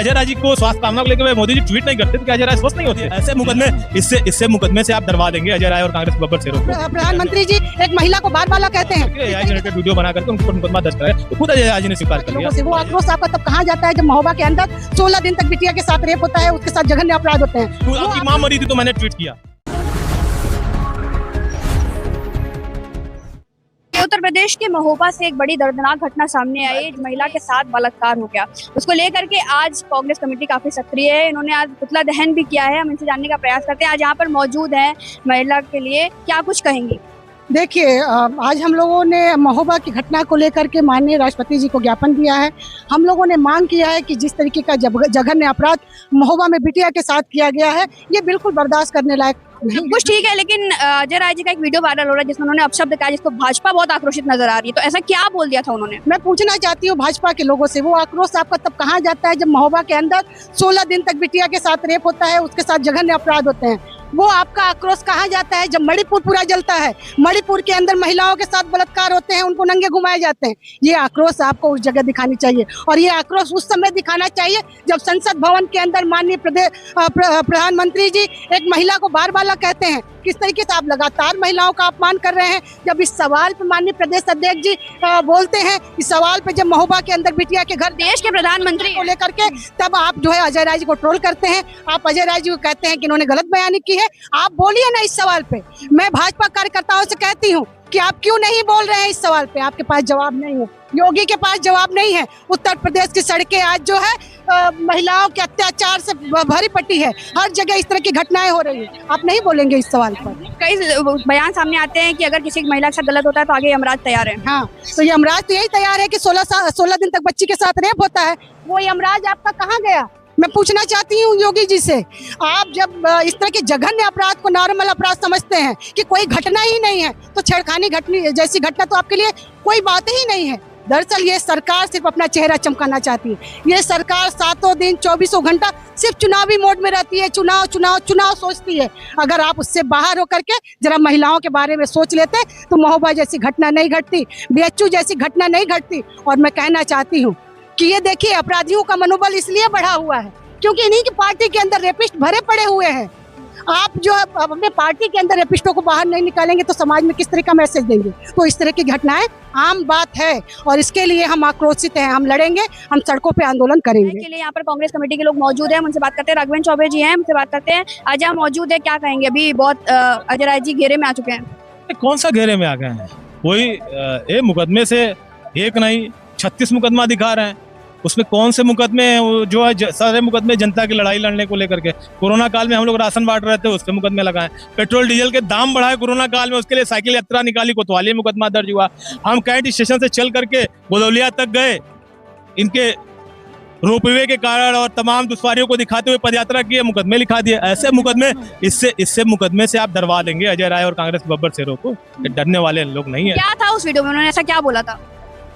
अजय राय जी को स्वास्थ्य कामना को लेकर मोदी जी ट्वीट नहीं करते तो क्या अजय राय स्वस्थ नहीं होते? ऐसे मुकदमे इससे मुकदमे से आप डरवा देंगे अजय राय और कांग्रेस बब्बर शेरों को। प्रधानमंत्री जी एक महिला को बार बाला कहते हैं, एआई जनरेटेड वीडियो बना करके उनको मुकदमा दर्ज कराया तो खुद अजय राय जी ने स्वीकार कर लिया। वो आक्रोश आपका तब कहाँ जाता है जब महोबा के अंदर 16 दिन तक बिटिया के साथ रेप होता है, उसके साथ जघन्य अपराध होते हैं। आपकी माँ मरी थी तो मैंने ट्वीट किया। उत्तर प्रदेश के महोबा से एक बड़ी दर्दनाक घटना सामने आई। महिला के साथ बलात्कार हो गया, उसको लेकर के आज कांग्रेस कमेटी काफी सक्रिय है। इन्होंने आज पुतला दहन भी किया है। हम इनसे जानने का प्रयास करते हैं। आज यहाँ पर मौजूद है महिला के लिए, क्या कुछ कहेंगी? देखिए, आज हम लोगों ने महोबा की घटना को लेकर के माननीय राष्ट्रपति जी को ज्ञापन दिया है। हम लोगों ने मांग किया है कि जिस तरीके का जघन्य अपराध महोबा में बिटिया के साथ किया गया है, ये बिल्कुल बर्दाश्त करने लायक नहीं। कुछ ठीक है, लेकिन अजय राय जी का एक वीडियो वायरल हो रहा है जिसमें उन्होंने अपशब्द कहा, जिसको भाजपा बहुत आक्रोशित नजर आ रही है। तो ऐसा क्या बोल दिया था उन्होंने? मैं पूछना चाहती हूँ भाजपा के लोगों से, वो आक्रोश आपका तब कहाँ जाता है जब महोबा के अंदर 16 दिन तक बिटिया के साथ रेप होता है, उसके साथ जघन्य अपराध होते हैं? वो आपका आक्रोश कहाँ जाता है जब मणिपुर पूरा जलता है, मणिपुर के अंदर महिलाओं के साथ बलात्कार होते हैं, उनको नंगे घुमाए जाते हैं? ये आक्रोश आपको उस जगह दिखानी चाहिए, और ये आक्रोश उस समय दिखाना चाहिए जब संसद भवन के अंदर माननीय प्रधानमंत्री जी एक महिला को बार बाला कहते हैं। किस तरीके से आप लगातार महिलाओं का अपमान कर रहे हैं। जब इस सवाल पे माननीय प्रदेश अध्यक्ष जी बोलते हैं, इस सवाल पे जब महोबा के अंदर बिटिया के घर देश के प्रधानमंत्री को लेकर के, तब आप जो है अजय राय जी को ट्रोल करते हैं। आप अजय राय जी को कहते हैं कि इन्होंने गलत बयानी की है। आप बोलिए ना इस सवाल पे। मैं भाजपा कार्यकर्ताओं से कहती हूँ कि आप क्यों नहीं बोल रहे हैं इस सवाल पे? आपके पास जवाब नहीं है, योगी के पास जवाब नहीं है। उत्तर प्रदेश की सड़कें आज जो है महिलाओं के अत्याचार से भरी पट्टी है, हर जगह इस तरह की घटनाएं हो रही है। आप नहीं बोलेंगे इस सवाल पर? कई बयान सामने आते हैं कि अगर किसी महिला के साथ गलत होता है तो आगे यमराज तैयार है। हाँ, तो यमराज तो यही तैयार है कि 16 दिन तक बच्ची के साथ रेप होता है। वो यमराज आपका कहाँ गया? मैं पूछना चाहती हूँ योगी जी से, आप जब इस तरह के जघन्य अपराध को नॉर्मल अपराध समझते हैं कि कोई घटना ही नहीं है, तो छेड़खानी घटना जैसी घटना तो आपके लिए कोई बात ही नहीं है। दरअसल ये सरकार सिर्फ अपना चेहरा चमकाना चाहती है। ये सरकार 7 दिन 24 घंटा सिर्फ चुनावी मोड में रहती है। चुनाव चुनाव चुनाव सोचती है। अगर आप उससे बाहर होकर के जरा महिलाओं के बारे में सोच लेते तो महोबा जैसी घटना नहीं घटती, BHU जैसी घटना नहीं घटती। और मैं कहना चाहती हूँ कि ये देखिए, अपराधियों का मनोबल इसलिए बढ़ा हुआ है क्योंकि इन्हीं की पार्टी के अंदर रेपिस्ट भरे पड़े हुए हैं। आप जो है अपने पार्टी के अंदर रेपिस्टों को बाहर नहीं निकालेंगे तो समाज में किस तरह का मैसेज देंगे? तो इस तरह की घटनाएं आम बात है, और इसके लिए हम आक्रोशित हैं। हम लड़ेंगे, हम सड़कों पे आंदोलन करेंगे। के लिए यहाँ पर कांग्रेस कमेटी के लोग मौजूद हैं, उनसे बात करते हैं। राघवेंद्र चौबे जी हैं, उनसे बात करते हैं। आज यहाँ मौजूद है, क्या कहेंगे? अभी बहुत अजय राय जी घेरे में आ चुके हैं। कौन सा घेरे में आ गए हैं? कोई मुकदमे से एक नहीं 36 मुकदमा दिखा रहे हैं। उसमें कौन से मुकदमे जो है? सारे मुकदमे जनता की लड़ाई लड़ने को लेकर के। कोरोना काल में हम लोग राशन बांट रहे थे, उसके मुकदमे लगाए। पेट्रोल डीजल के दाम बढ़ाए कोरोना काल में, उसके लिए साइकिल यात्रा निकाली, कोतवाली मुकदमा दर्ज हुआ। हम कैंट स्टेशन से चल करके गोदौलिया तक गए, इनके रोपवे के कारण और तमाम दुश्वारियों को दिखाते हुए पदयात्रा किए, मुकदमे लिखा दिए। ऐसे मुकदमे इससे मुकदमे से आप डरवा देंगे अजय राय और कांग्रेस बब्बर शेरों को। डरने वाले लोग नहीं है। क्या था उस वीडियो में? उन्होंने ऐसा क्या बोला था?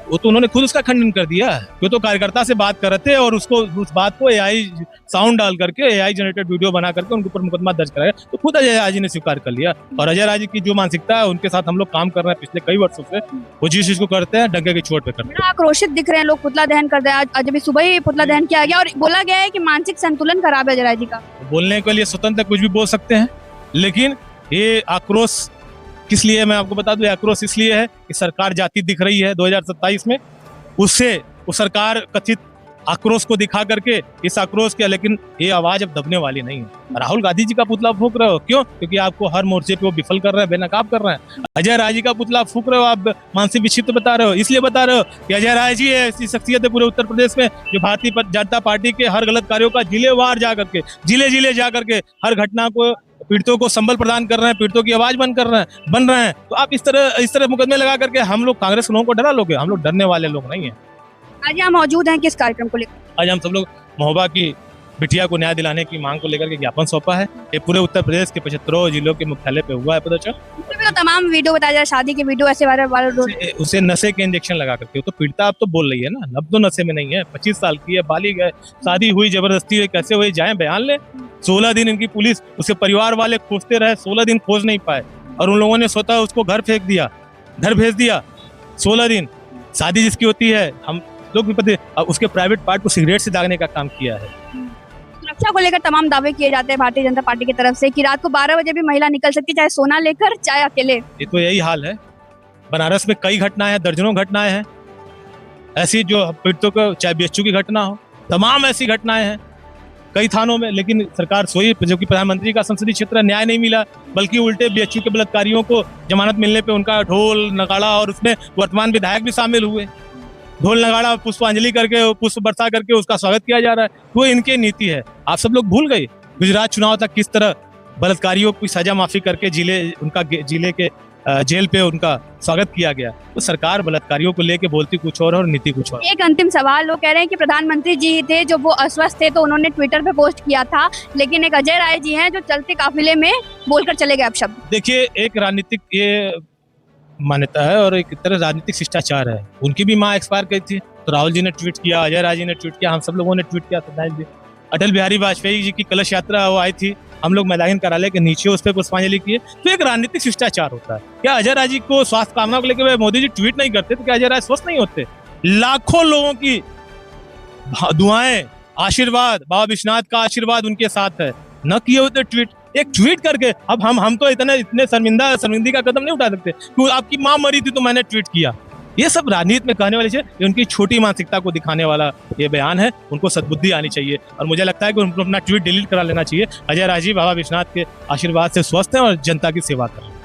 वो तो उन्होंने खुद उसका खंडन कर दिया। वो तो कार्यकर्ता से बात कर रहे थे और उस बात को एआई साउंड डाल करके, एआई जनरेटेड वीडियो बना करके उनके ऊपर मुकदमा दर्ज कराया। तो खुद अजय राय जी ने स्वीकार कर लिया। और अजय राय जी की जो मानसिकता है, उनके साथ हम लोग काम कर रहे हैं पिछले कई वर्षों से। वो जिस चीज को करते हैं डंके की चोट पे करते हैं। आक्रोशित दिख रहे हैं लोग, पुतला दहन कर रहे हैं। आज अभी सुबह ही पुतला दहन किया गया और बोला गया है कि मानसिक संतुलन खराब है अजय राय जी का। बोलने के लिए स्वतंत्र कुछ भी बोल सकते हैं, लेकिन ये आक्रोश किस लिए, मैं आपको बता दूं, आक्रोश इसलिए है कि सरकार जाति दिख रही है 2027 में। उससे वो सरकार कथित आक्रोश को दिखा करके इस आक्रोश के, लेकिन ये आवाज अब दबने वाली नहीं है। राहुल गांधी जी का पुतला फूंक रहे हो, क्यों? क्योंकि आपको हर मोर्चे पे वो विफल कर रहे हैं, बेनकाब कर रहे हैं। अजय राय जी का पुतला फूंक रहे हो, आप मानसिक विक्षिप्त बता रहे हो, इसलिए बता रहे हो कि अजय राय जी ऐसी शख्सियत है पूरे उत्तर प्रदेश में जो भारतीय जनता पार्टी के हर गलत कार्यों का जिलेवार जा करके, जिले जा करके हर घटना को, पीड़ितों को संबल प्रदान कर रहे हैं, पीड़ितों की आवाज बन रहे हैं। तो आप इस तरह मुकदमे लगा करके हम लोग कांग्रेस लोगों को डरा लोगे? हम लोग डरने वाले लोग नहीं है। आज यहाँ मौजूद हैं किस कार्यक्रम को लेकर? आज हम सब लोग महोबा की बिटिया को न्याय दिलाने की मांग को लेकर के ज्ञापन सौंपा है। ये पूरे उत्तर प्रदेश के 75 जिलों के मुख्यालय पे हुआ है प्रदर्शन। तो तमाम वीडियो बताया जा रहा है, शादी के वीडियो ऐसे वायरल। उसे नशे के इंजेक्शन लगा करके, तो पीड़िता अब तो बोल रही है ना, अब तो नशे में नहीं है, 25 साल की है, बालिग है, शादी हुई जबरदस्ती है, कैसे हुई? जाए बयान ले। 16 दिन इनकी पुलिस, उसके परिवार वाले खोजते रहे, 16 दिन खोज नहीं पाए, और उन लोगों ने स्वतः उसको घर भेज दिया। 16 दिन शादी जिसकी होती है, हम लोग विपत्ति, उसके प्राइवेट पार्ट को सिगरेट से दागने का काम किया है। सुरक्षा को लेकर तमाम दावे किए जाते हैं भारतीय जनता पार्टी की तरफ से कि रात को 12 बजे भी महिला निकल सकती है, चाहे सोना लेकर चाहे अकेले। ये तो यही हाल है। बनारस में कई घटनाएं हैं, दर्जनों घटनाएं हैं ऐसी, जो पीड़ितों को, चाहे बीएचयू की घटना हो, तमाम ऐसी घटनाएं हैं कई थानों में। लेकिन सरकार सोई, जो कि प्रधानमंत्री का संसदीय क्षेत्र, न्याय नहीं मिला, बल्कि उल्टे बीएचयू के बलात्कारियों को जमानत मिलने पे उनका ढोल नगाड़ा, और उसमें वर्तमान विधायक भी शामिल हुए, ढोल नगाड़ा पुष्पांजलि करके, पुष्प बरसा करके उसका स्वागत किया जा रहा है। वो इनकी नीति है। आप सब लोग भूल गए गुजरात चुनाव तक किस तरह बलात्कारियों की सजा माफी करके जिले के जेल पे उनका स्वागत किया गया। तो सरकार बलात्कारियों को लेके बोलती कुछ और नीति कुछ और। एक अंतिम सवाल, लोग कह रहे हैं कि प्रधानमंत्री जी थे जो वो अस्वस्थ थे, तो उन्होंने ट्विटर पे पोस्ट किया था, लेकिन एक अजय राय जी हैं जो चलते काफिले में बोलकर चले गए अपशब्द। देखिए, एक राजनीतिक ये मान्यता है और एक तरह राजनीतिक शिष्टाचार है। उनकी भी माँ एक्सपायर गई थी, तो राहुल जी ने ट्वीट किया, अजय राय जी ने ट्वीट किया, हम सब लोगों ने ट्वीट किया, श्रद्धांजलि। अटल बिहारी वाजपेयी जी की कलश यात्रा वो आई थी, हम लोग मैदान कार्यालय के नीचे उस पर पुष्पांजलि किए। तो एक राजनीतिक शिष्टाचार होता है। क्या अजय राय जी को स्वास्थ्य कामना को लेकर मोदी जी ट्वीट नहीं करते, तो क्या अजय राय स्वस्थ नहीं होते? लाखों लोगों की दुआएं, आशीर्वाद, बाबा विश्वनाथ का आशीर्वाद उनके साथ है, न किए होते ट्वीट। एक ट्वीट करके अब हम तो इतने शर्मिंदगी का कदम नहीं उठा सकते कि आपकी माँ मरी थी तो मैंने ट्वीट किया। ये सब राजनीति में कहने वाली चीज, ये उनकी छोटी मानसिकता को दिखाने वाला ये बयान है। उनको सद्बुद्धि आनी चाहिए और मुझे लगता है कि उनको अपना ट्वीट डिलीट करा लेना चाहिए। अजय राय जी बाबा विश्वनाथ के आशीर्वाद से स्वस्थ हैं और जनता की सेवा कर रहे हैं।